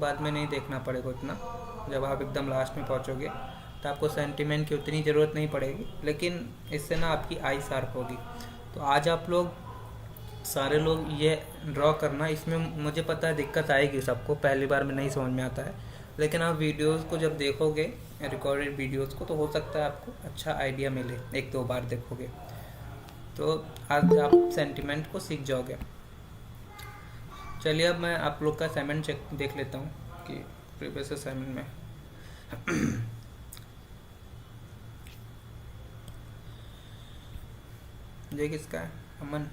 बाद में नहीं देखना पड़ेगा उतना। जब आप एकदम लास्ट में पहुंचोगे तो आपको सेंटीमेंट की उतनी ज़रूरत नहीं पड़ेगी, लेकिन इससे ना आपकी आई शार्प होगी। तो आज आप लोग सारे लोग ये ड्रॉ करना, इसमें मुझे पता है दिक्कत आएगी सबको, पहली बार में नहीं समझ में आता है, लेकिन आप वीडियोस को जब देखोगे, रिकॉर्डेड वीडियोस को, तो हो सकता है आपको अच्छा आइडिया मिले एक दो बार देखोगे, तो आज आप सेंटिमेंट को सीख जाओगे। चलिए अब मैं आप लोग का असाइनमेंट चेक देख लेता हूँ कि प्रीवियस असाइनमेंट में ये किसका है? अमन।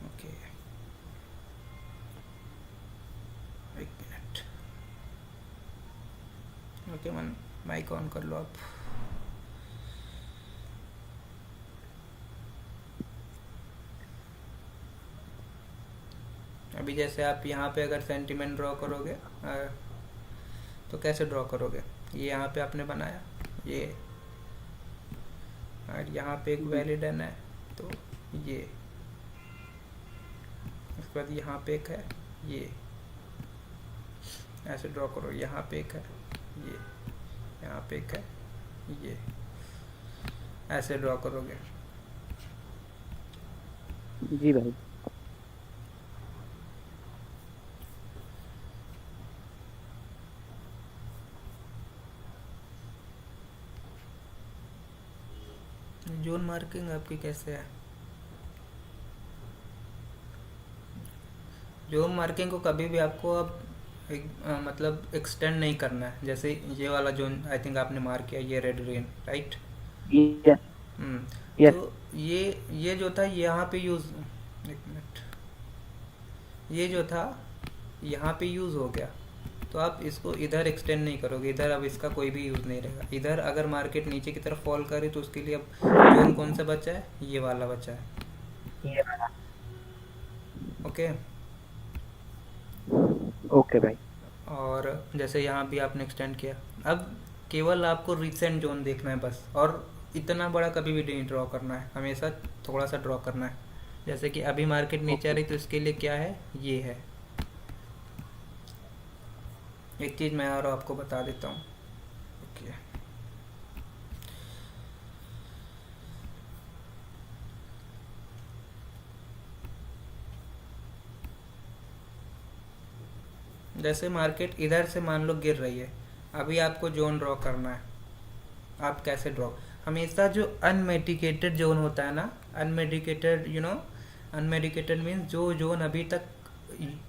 ओके, एक मिनट। ओके अमन, माइक ऑन कर लो आप। अभी जैसे आप यहाँ पे अगर सेंटीमेंट ड्रॉ करोगे तो कैसे ड्रॉ करोगे? ये यहाँ पे आपने बनाया ये, और यहाँ पे एक वैलिड एन है, तो ये, उसके बाद यहाँ पे एक है ये, ऐसे ड्रॉ करो। यहाँ पे एक है ये, यहाँ पे एक है ये, ऐसे ड्रॉ करोगे। जी भाई। जोन मार्किंग आपकी कैसे है? जोन मार्किंग को कभी भी आपको अब मतलब एक्सटेंड नहीं करना है। जैसे ये वाला जोन आई थिंक आपने मार्क किया, ये red green, right? Yes yes. तो ये जो था यहाँ पे यूज़, एक मिनट, ये जो था यहाँ पे यूज़ हो गया, तो आप इसको इधर एक्सटेंड नहीं करोगे, इधर अब इसका कोई भी यूज़ नहीं रहेगा। इधर अगर मार्केट नीचे की तरफ फॉल करे तो उसके लिए अब जोन कौन सा बचा है? ये वाला बचा है। ये वाला। ओके। ओके भाई। और जैसे यहाँ भी आपने एक्सटेंड किया, अब केवल आपको रिसेंट जोन देखना है बस, और इतना बड़ा कभी भी नहीं ड्रॉ करना है, हमेशा थोड़ा सा ड्रॉ करना है। जैसे कि अभी मार्केट नीचे आ ओके। रही, तो इसके लिए क्या है? ये है। एक चीज़ मैं और आपको बता देता हूँ। ओके, जैसे मार्केट इधर से मान लो गिर रही है, अभी आपको जोन ड्रॉ करना है। आप कैसे ड्रॉ? हमेशा जो अनमेडिकेटेड जोन होता है ना, अनमेडिकेटेड, अनमेडिकेटेड मीन्स जो जोन अभी तक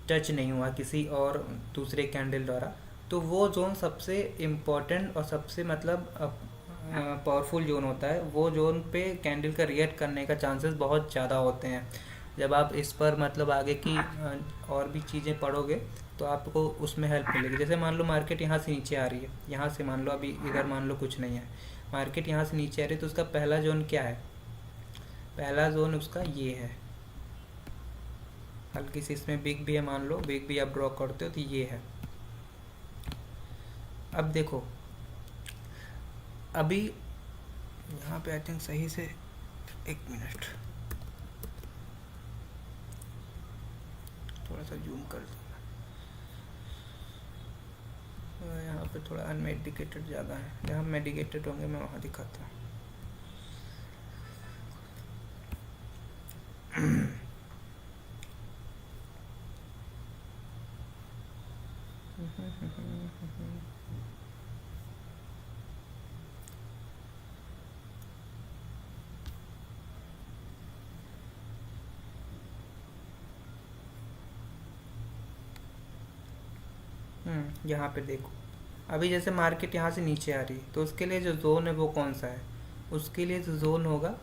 टच नहीं हुआ किसी और दूसरे कैंडल द्वारा, तो वो जोन सबसे इम्पोर्टेंट और सबसे मतलब पावरफुल जोन होता है। वो जोन पे कैंडल का रिएक्ट करने का चांसेस बहुत ज़्यादा होते हैं। जब आप इस पर मतलब आगे की और भी चीज़ें पढ़ोगे तो आपको उसमें हेल्प मिलेगी। जैसे मान लो मार्केट यहाँ से नीचे आ रही है, यहाँ से मान लो अभी इधर मान लो कुछ नहीं है, मार्केट यहाँ से नीचे आ रही है, तो उसका पहला जोन क्या है? पहला जोन उसका ये है। हल्की सी इसमें बिग भी है, मान लो बिग भी आप ड्रॉ करते हो तो ये है। अब देखो, अभी यहाँ पे आई थिंक सही से, एक मिनट थोड़ा सा जूम कर दूँ। यहाँ पे थोड़ा अनमेडिकेटेड ज़्यादा है, जहाँ मेडिकेटेड होंगे मैं वहाँ दिखाता हूँ। यहाँ पे देखो, अभी जैसे मार्केट यहाँ से नीचे आ रही है, तो उसके लिए जो जोन है वो कौन सा है? उसके लिए जो जोन होगा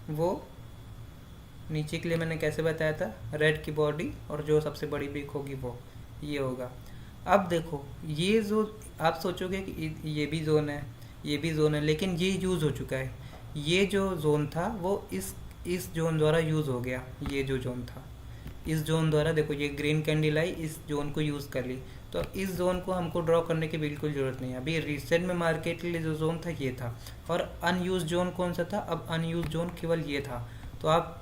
वो नीचे के लिए मैंने कैसे बताया था, रेड की बॉडी और जो सबसे बड़ी बिक होगी वो ये होगा। अब देखो, ये जो आप सोचोगे कि ये भी जोन है, ये भी जोन है, लेकिन ये यूज़ हो चुका है। ये जो जोन था वो इस जोन द्वारा यूज़ हो गया। ये जो जोन था इस जोन द्वारा, देखो ये ग्रीन कैंडल आई, इस जोन को यूज़ कर ली, तो इस जोन को हमको ड्रॉ करने की बिल्कुल ज़रूरत नहीं है। अभी रिसेंट में मार्केट के लिए जो जोन था ये था, और अनयूज जोन कौन सा था, अब अनयूज जोन केवल ये था। तो आप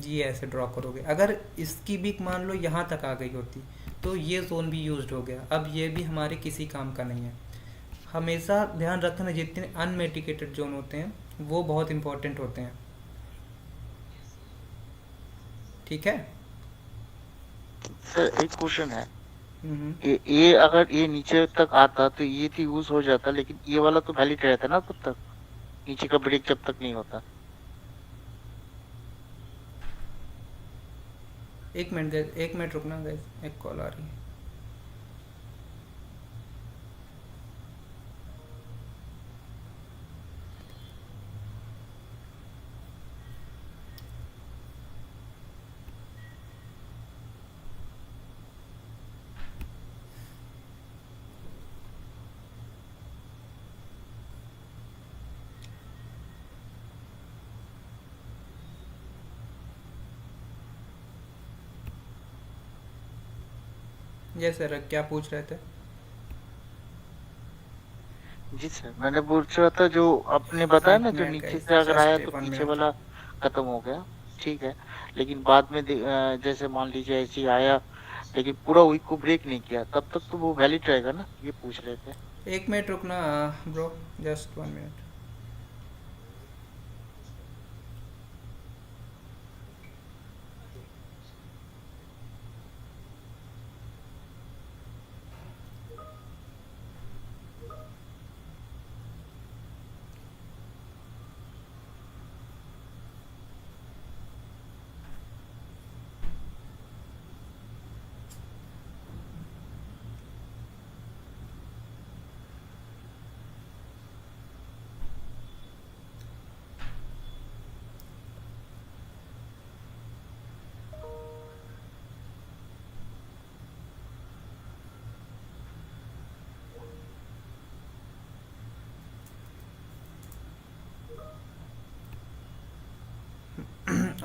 ये ऐसे ड्रॉ करोगे। अगर इसकी भी मान लो यहाँ तक आ गई होती तो ये जोन भी यूज्ड हो गया, अब ये भी हमारे किसी काम का नहीं है। हमेशा ध्यान रखना जितने अनमेटिकेटेड जोन होते हैं वो बहुत इंपॉर्टेंट होते हैं, ठीक है। सर एक क्वेश्चन है, हम्म। ये अगर ये नीचे तक आता तो ये तो यूज हो जाता, लेकिन ये वाला तो वैलिड रहता ना तब तक, नीचे का ब्रेक जब तक नहीं होता। एक मिनट गैस, एक मिनट रुकना गैस, एक कॉल आ रही है। जी सर, क्या पूछ रहे थे? जी सर, मैंने पूछ रहा था जो आपने बताया ना, एक जो मिनट नीचे गाइस, से अगर आया जस्ट तो वन पीछे मिनट। वाला खत्म हो गया, ठीक है। लेकिन बाद में जैसे मान लीजिए ऐसे ही आया लेकिन पूरा वीक को ब्रेक नहीं किया, तब तक तो वो वैलिड रहेगा ना, ये पूछ रहे थे। एक मिनट रुकना bro, just one minute.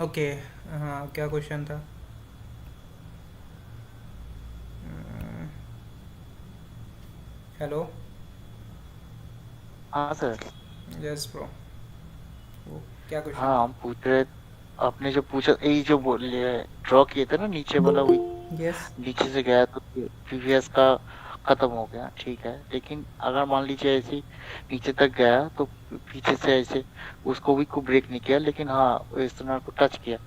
Okay, हाँ क्या क्वेश्चन था? हेलो। हाँ सर। यस ब्रो, वो क्या क्वेश्चन हाँ था? हम पूछ रहे, आपने जो पूछा यही जो बोले ड्रॉ किए थे ना नीचे वाला, वही यस। नीचे से गया तो प्रीवियस का खत्म हो गया, ठीक है। लेकिन अगर मान लीजिए ऐसे ही नीचे तक गया तो पीछे से ऐसे उसको भी को ब्रेक नहीं किया, लेकिन हाँ इस तरह को टच किया,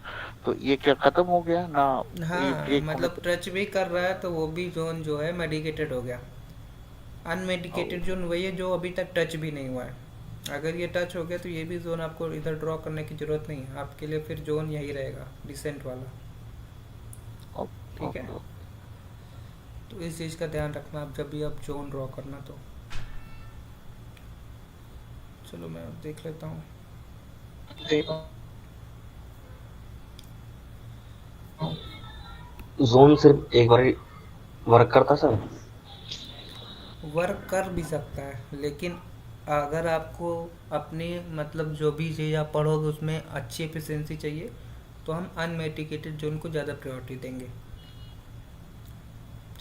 तो ये क्या खत्म हो गया ना, ये हाँ ब्रेक होने मतलब पर। टच भी कर रहा है तो वो भी जोन जो है मेडिकेटेड हो गया। अनमेडिकेटेड जोन वही है जो अभी तक टच भी नहीं हुआ है। अगर ये टच हो गया तो ये भी जोन आपको इधर ड्रॉ करने की ज़रूरत नहीं है, आपके लिए फिर जोन यही रहेगा डिसेंट वाला, ठीक है। ओके। तो इस चीज़ का ध्यान रखना आप जब भी आप जोन ड्रॉ करना तो। चलो मैं देख लेता हूँ। जोन सिर्फ एक बार वर्क करता सर? वर्क कर भी सकता है, लेकिन अगर आपको अपनी मतलब जो भी चीज़ आप पढ़ोगे उसमें अच्छी एफिशिएंसी चाहिए तो हम अनमेडिकेटेड जोन को ज़्यादा प्रायोरिटी देंगे,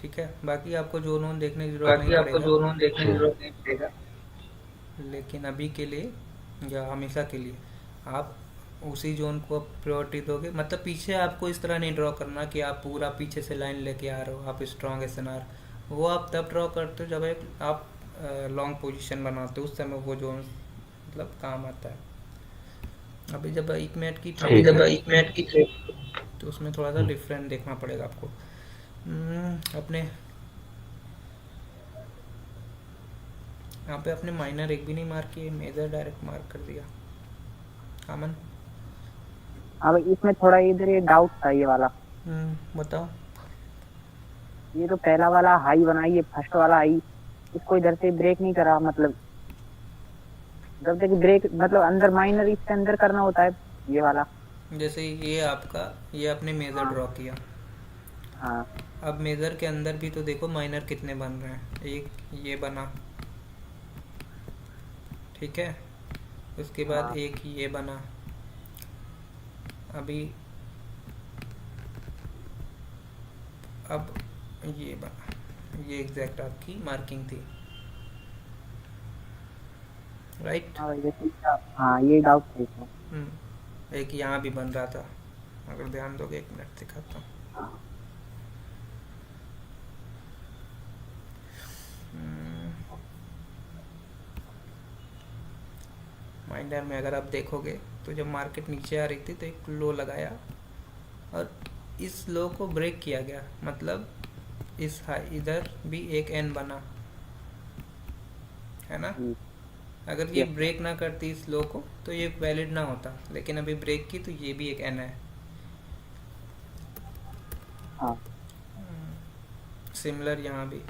ठीक है। बाकी आपको जोन वोन देखने की ज़रूरत नहीं बाकी आपको पड़ेगा, जो उन्होंने देखने की जरूरत नहीं पड़ेगा। लेकिन अभी के लिए या हमेशा के लिए आप उसी जोन को प्रायोरिटी दोगे। मतलब पीछे आपको इस तरह नहीं ड्रॉ करना कि आप पूरा पीछे से लाइन लेके आ रहे हो, आप स्ट्रॉन्ग एसएनआर, वो आप तब ड्रॉ करते हो जब एक आप लॉन्ग पोजीशन बनाते हो, उस समय वो जोन मतलब काम आता है। अभी जब 1 मिनट की अभी ट्रेड जब है 1 मिनट की ट्रेड। तो उसमें थोड़ा सा डिफरेंट देखना पड़ेगा आपको। अपने यहाँ पे अपने माइनर एक भी नहीं मार्क किए, मेजर डायरेक्ट मार्क कर दिया। अमन। अब इसमें थोड़ा इधर ये डाउट था ये वाला। बताओ। ये तो पहला वाला हाई बना, ये फर्स्ट वाला हाई, इसको इधर से ब्रेक नहीं करा, मतलब जब तक ब्रेक मतलब अंदर माइनर इसके अंदर करना होता है ये वाला। जैसे ये आपका, ये आपने मेजर हाँ ड्रॉ किया, हाँ अब मेजर के अंदर भी तो देखो माइनर कितने बन रहे हैं। एक ये बना, ठीक है, उसके बाद हाँ एक ये बना, अभी अब ये बना, ये एग्जैक्ट आपकी मार्किंग थी, राइट। हाँ भाई जैसे हाँ ये डाउट थे इसमें। एक यहाँ भी बन रहा था, अगर ध्यान दोगे, 1 मिनट दिखाता हूँ। माइंडर में अगर आप देखोगे तो जब मार्केट नीचे आ रही थी तो एक लो लगाया और इस लो को ब्रेक किया गया, मतलब इस हाई इधर भी एक एन बना है ना। अगर ये Yes. ब्रेक ना करती इस लो को तो ये वैलिड ना होता, लेकिन अभी ब्रेक की तो ये भी एक एन है। हाँ सिमिलर यहाँ भी,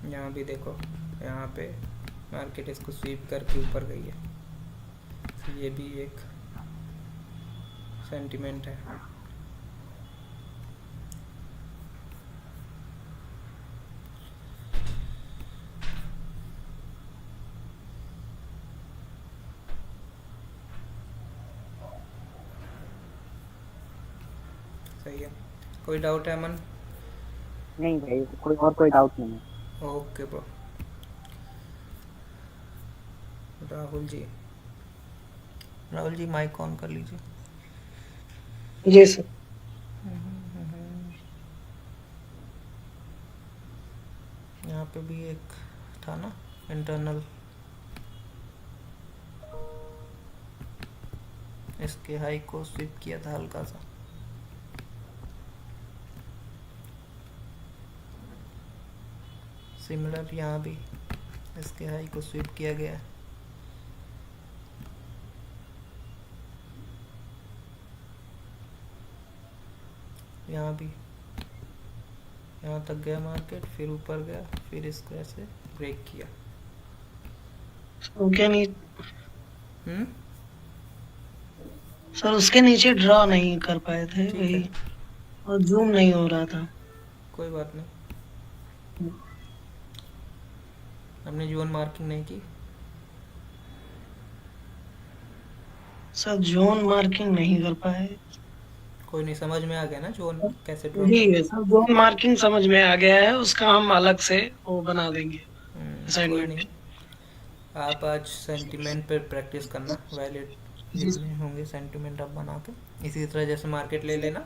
यहाँ भी देखो, यहाँ पे मार्केट इसको स्वीप करके ऊपर गई है, तो ये भी एक सेंटिमेंट है। सही है। कोई डाउट है अमन? नहीं भाई कोई डाउट नहीं है। Okay bro. Rahul ji, Rahul ji mike on कर लीजिए। जी सर। यहाँ पे भी एक था ना इंटरनल, इसके हाई को स्विप किया था हल्का सा, सिमिलर यहाँ भी इसके हाई को स्विप किया गया है। यहाँ भी यहाँ तक गया मार्केट, फिर ऊपर गया, फिर इसको ऐसे ब्रेक किया। उसके नीचे हम्म, सर उसके नीचे ड्रॉ नहीं कर पाए थे ठीक वही, है, और जूम नहीं हो रहा था। कोई बात नहीं। हमने जोन मार्किंग नहीं की। सर जोन मार्किंग नहीं कर पाए। कोई नहीं, समझ में आ गया ना जोन कैसे ड्रॉ जी करना सर जोन मार्किंग समझ में आ गया है, उसका हम अलग से वो बना देंगे है। कोई असाइनमेंट। नहीं, आप आज सेंटिमेंट पर प्रैक्टिस करना, वैलिड जी जितने होंगे सेंटिमेंट आप बना के, इसी तरह जैसे मार्केट ले लेना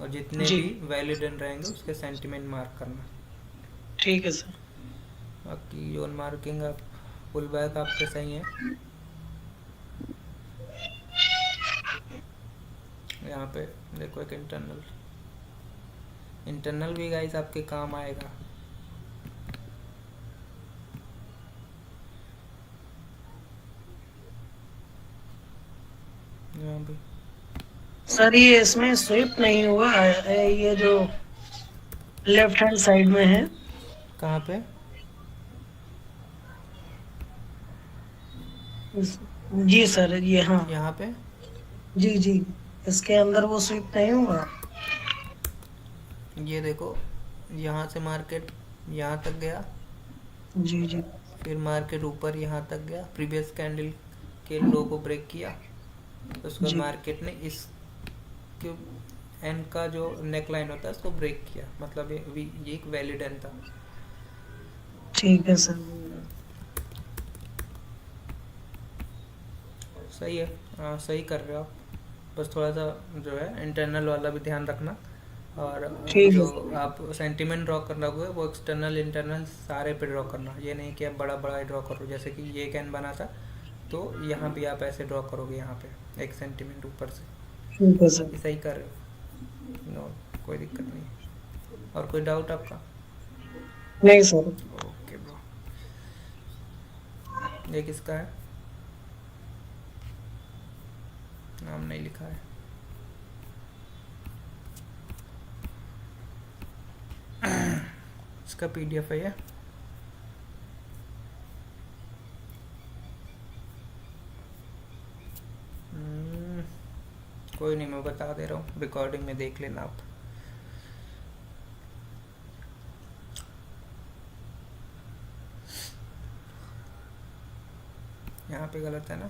और जितने जी भी वैलिड रहेंगे उसके सेंटिमेंट मार्क करना। ठीक है सर। बाकी जोन मार्किंग आप पुल बैक आपके सही है। यहाँ पे देखो एक इंटरनल, इंटरनल भी गाइस आपके काम आएगा। यहाँ भी सर ये इसमें स्विप नहीं हुआ है, ये जो लेफ्ट हैंड साइड में है। कहाँ पे? जी सर ये हाँ। यहाँ पे जी जी इसके अंदर वो स्विप नहीं हुआ। ये देखो, यहाँ से मार्केट यहाँ तक गया, जी जी फिर मार्केट ऊपर यहाँ तक गया, प्रीवियस कैंडल के लो को ब्रेक किया, उसके बाद जी मार्केट ने इस के एन का जो नेक लाइन होता है उसको ब्रेक किया, मतलब ये एक वैलिड एन था। ठीक है सर। सही है, हाँ सही कर रहे हो आप, बस थोड़ा सा जो है इंटरनल वाला भी ध्यान रखना, और ठीक जो है आप सेंटिमेंट ड्रॉ करना होगा वो एक्सटर्नल इंटरनल सारे पे ड्रॉ करना, ये नहीं कि आप बड़ा बड़ा ड्रॉ करो, जैसे कि ये कैन बना था तो यहाँ भी आप ऐसे ड्रॉ करोगे, यहाँ पे एक सेंटीमेंट ऊपर से। ठीक है सर। बाकी सही कर रहे हो, नो कोई दिक्कत नहीं। और कोई डाउट आपका? नहीं सर। Okay bro. ये किसका है? नाम नहीं लिखा है। इसका पीडीएफ है ये। कोई नहीं, मैं बता दे रहा हूँ, रिकॉर्डिंग में देख लेना आप। यहाँ पे गलत है ना?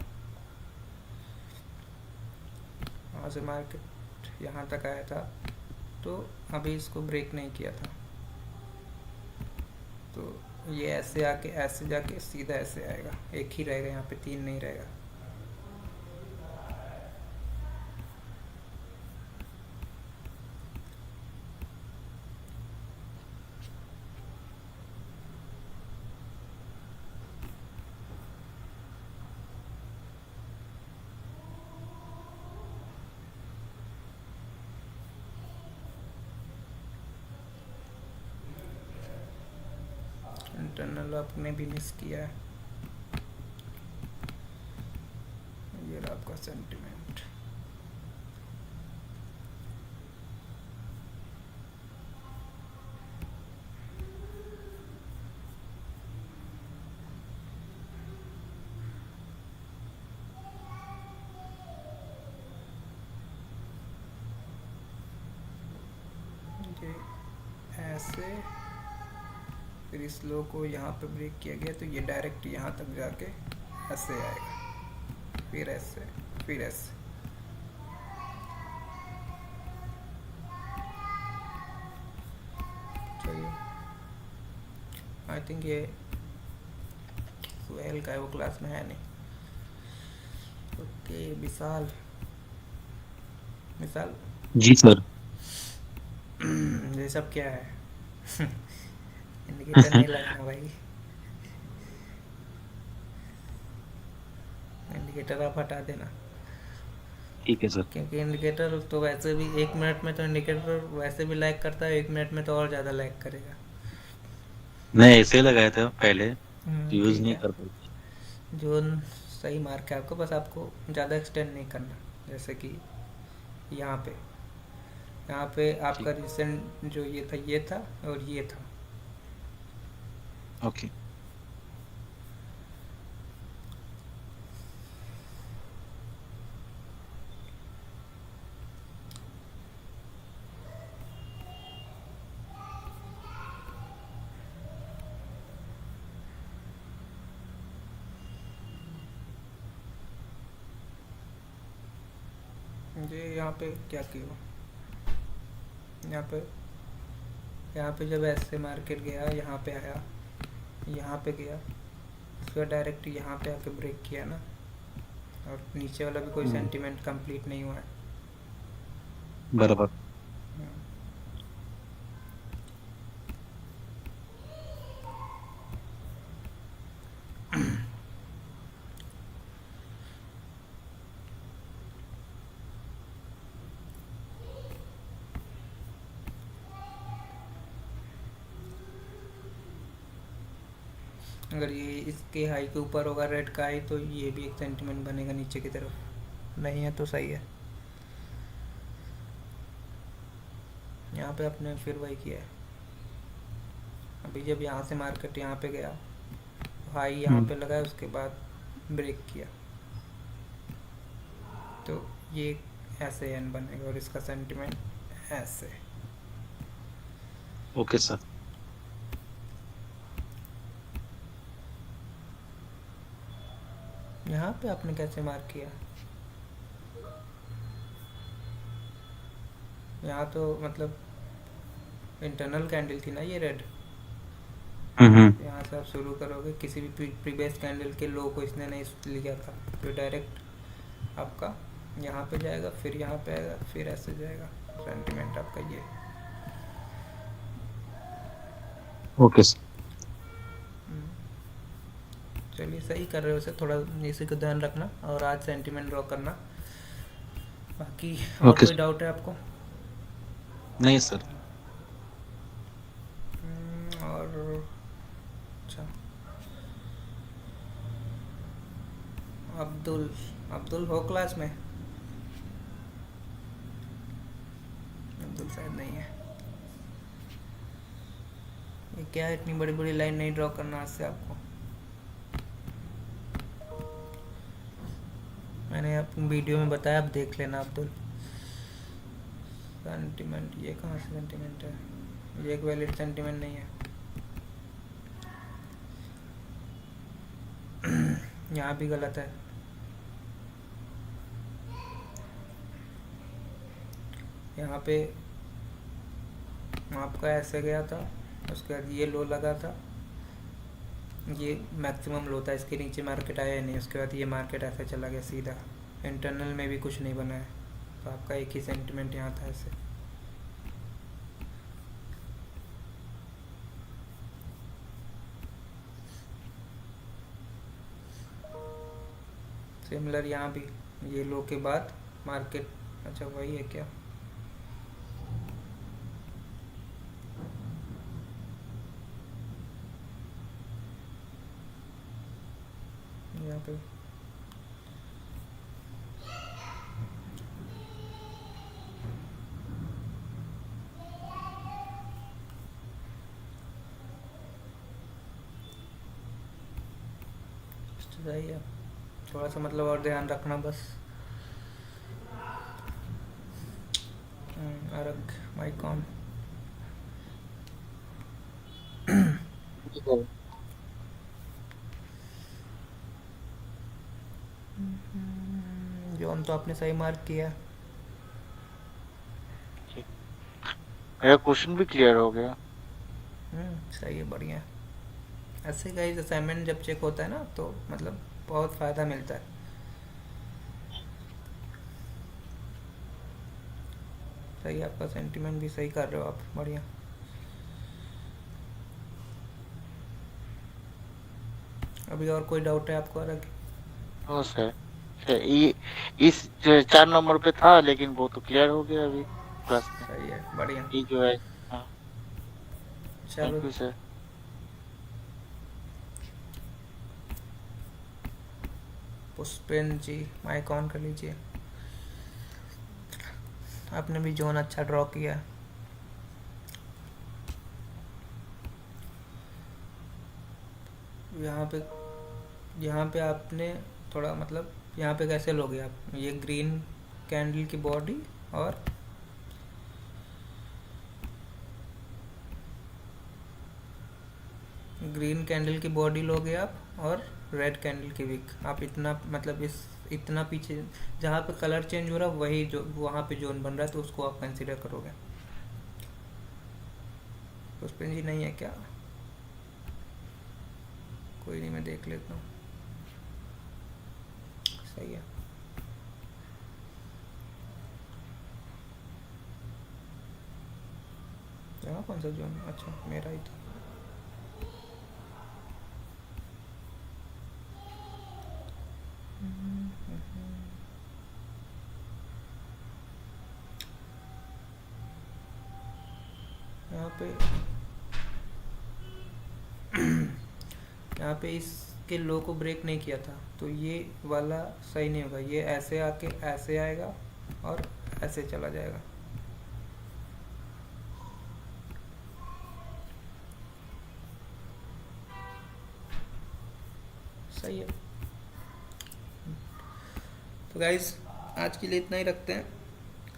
वहाँ से मार्केट यहाँ तक आया था, तो अभी इसको ब्रेक नहीं किया था, तो ये ऐसे आके ऐसे जाके सीधा ऐसे आएगा, एक ही रहेगा यहाँ पे, 3 नहीं रहेगा। इंटरनल आपने भी मिस किया है। ये रहा आपका सेंटिमेंट। ये ऐसे, फिर इस लो को यहाँ पे ब्रेक किया गया, तो ये डायरेक्ट यहाँ तक जाके ऐसे आएगा, फिर ऐसे, फिर ऐसे। चलिए, आई थिंक ये सुहेल का है, वो क्लास में है नहीं। ओके विशाल, विशाल जी सर। ये सब क्या है? इंडिकेटर नहीं लगाना भाई, इंडिकेटर आप हटा देना, ठीक है सर। क्योंकि इंडिकेटर तो वैसे भी 1 मिनट में तो इंडिकेटर वैसे भी लैग करता है, 1 मिनट में तो और ज़्यादा लैग करेगा। मैं ऐसे लगाया था पहले, यूज ठीक नहीं है, कर पाई। जोन सही मार्क है आपको, बस आपको ज़्यादा एक्सटेंड नहीं करना। जैसे कि यहाँ पे आपका रिसेंट जो ये था और ये था, ओके। ये यहाँ पे क्या किया, यहाँ पे जब ऐसे मार्केट गया, यहाँ पे आया, यहाँ पे गया, उसका डायरेक्ट यहाँ पे आके ब्रेक किया ना, और नीचे वाला भी कोई सेंटीमेंट कंप्लीट नहीं हुआ है। बराबर। अगर ये इसके हाई के ऊपर होगा रेड का हाई, तो ये भी एक सेंटीमेंट बनेगा नीचे की तरफ, नहीं है तो सही है। यहाँ पे आपने फिर वही किया है, अभी जब यहाँ से मार्केट यहाँ पे गया, हाई यहाँ पे लगाया, उसके बाद ब्रेक किया, तो ये ऐसे एन बनेगा और इसका सेंटीमेंट ऐसे। Okay sir. यहाँ पे आपने कैसे मार्क किया? यहाँ तो मतलब इंटरनल कैंडल थी ना ये रेड, यहाँ से आप शुरू करोगे, किसी भी प्रीवियस कैंडल के लो को इसने नहीं लिया था, तो डायरेक्ट आपका यहाँ पे जाएगा, फिर यहाँ पे आएगा, फिर ऐसे जाएगा, सेंटीमेंट आपका ये। Okay sir. चलिए सही कर रहे हो सर, थोड़ा इसी को ध्यान रखना और आज सेंटीमेंट ड्रॉ करना। बाकी और ओके कोई डाउट है आपको? नहीं सर। और अच्छा, अब्दुल हो क्लास में? अब्दुल शायद नहीं है। ये क्या है, इतनी बड़ी बड़ी लाइन नहीं ड्रॉ करना आज से आपको। मैंने आपको वीडियो में बताया, आप देख लेना। अब्दुल सेंटीमेंट, ये कहाँ से सेंटीमेंट है? ये एक वैलिड सेंटीमेंट नहीं है। यहाँ भी गलत है। यहाँ पे आपका ऐसे गया था, उसके बाद ये लो लगा था, ये मैक्सिमम लो था, इसके नीचे मार्केट आया ही नहीं, उसके बाद ये मार्केट ऐसे चला गया सीधा, इंटरनल में भी कुछ नहीं बना है, तो आपका एक ही सेंटिमेंट यहाँ था ऐसे। सिमिलर यहाँ भी ये लो के बाद मार्केट, अच्छा वही है क्या, यहाँ पे सही है, थोड़ा सा मतलब और ध्यान रखना बस। अरक माइक ऑन। जोन तो आपने सही मार्क किया। मेरा क्वेश्चन भी क्लियर हो गया। सही है, बढ़िया। ऐसे गाइस असाइनमेंट जब चेक होता है ना तो मतलब बहुत फ़ायदा मिलता है। सही, आपका सेंटीमेंट भी सही कर रहे हो आप, बढ़िया। अभी और कोई डाउट है आपको अलग? हाँ सर, ये इस 4 नंबर पे था लेकिन वो तो क्लियर हो गया अभी क्लास में। सही है, बढ़िया। ये जो है, हाँ चलो thank you sir. Pushpen ji mike on कर लीजिए। आपने भी जोन अच्छा ड्रॉ किया। यहाँ पे आपने थोड़ा मतलब यहाँ पे कैसे लोगे आप, ये ग्रीन कैंडल की बॉडी और ग्रीन कैंडल की बॉडी लोगे आप और रेड कैंडल की विक। आप इतना मतलब इतना पीछे जहाँ पे कलर चेंज हो रहा है वही जो वहाँ पे जोन बन रहा है तो उसको आप कंसीडर करोगे। पुष्पेन जी नहीं है क्या? कोई नहीं, मैं देख लेता हूँ। सही है। यहाँ कौन सा जोन? अच्छा मेरा ही था। यहाँ पे इसके लो को ब्रेक नहीं किया था तो ये वाला सही नहीं होगा। ये ऐसे आके ऐसे आएगा और ऐसे चला जाएगा। सही है। तो गाइस आज के लिए इतना ही रखते हैं,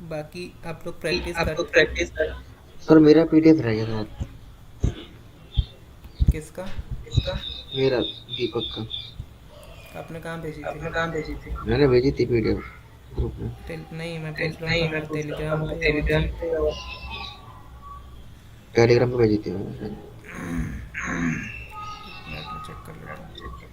बाकी आप लोग प्रैक्टिस कर। सर मेरा पीडीएफ रह गया था। किसका? मेरा दीपक का। आपने कहाँ भेजी थी? मैंने भेजी थी पीडीएफ ग्रुप में। नहीं, मैं पूछ रहा हूँ टेलीग्राम पे। टेलीग्राम पे भेजी थी मैंने। मैं चेक कर लेता हूँ।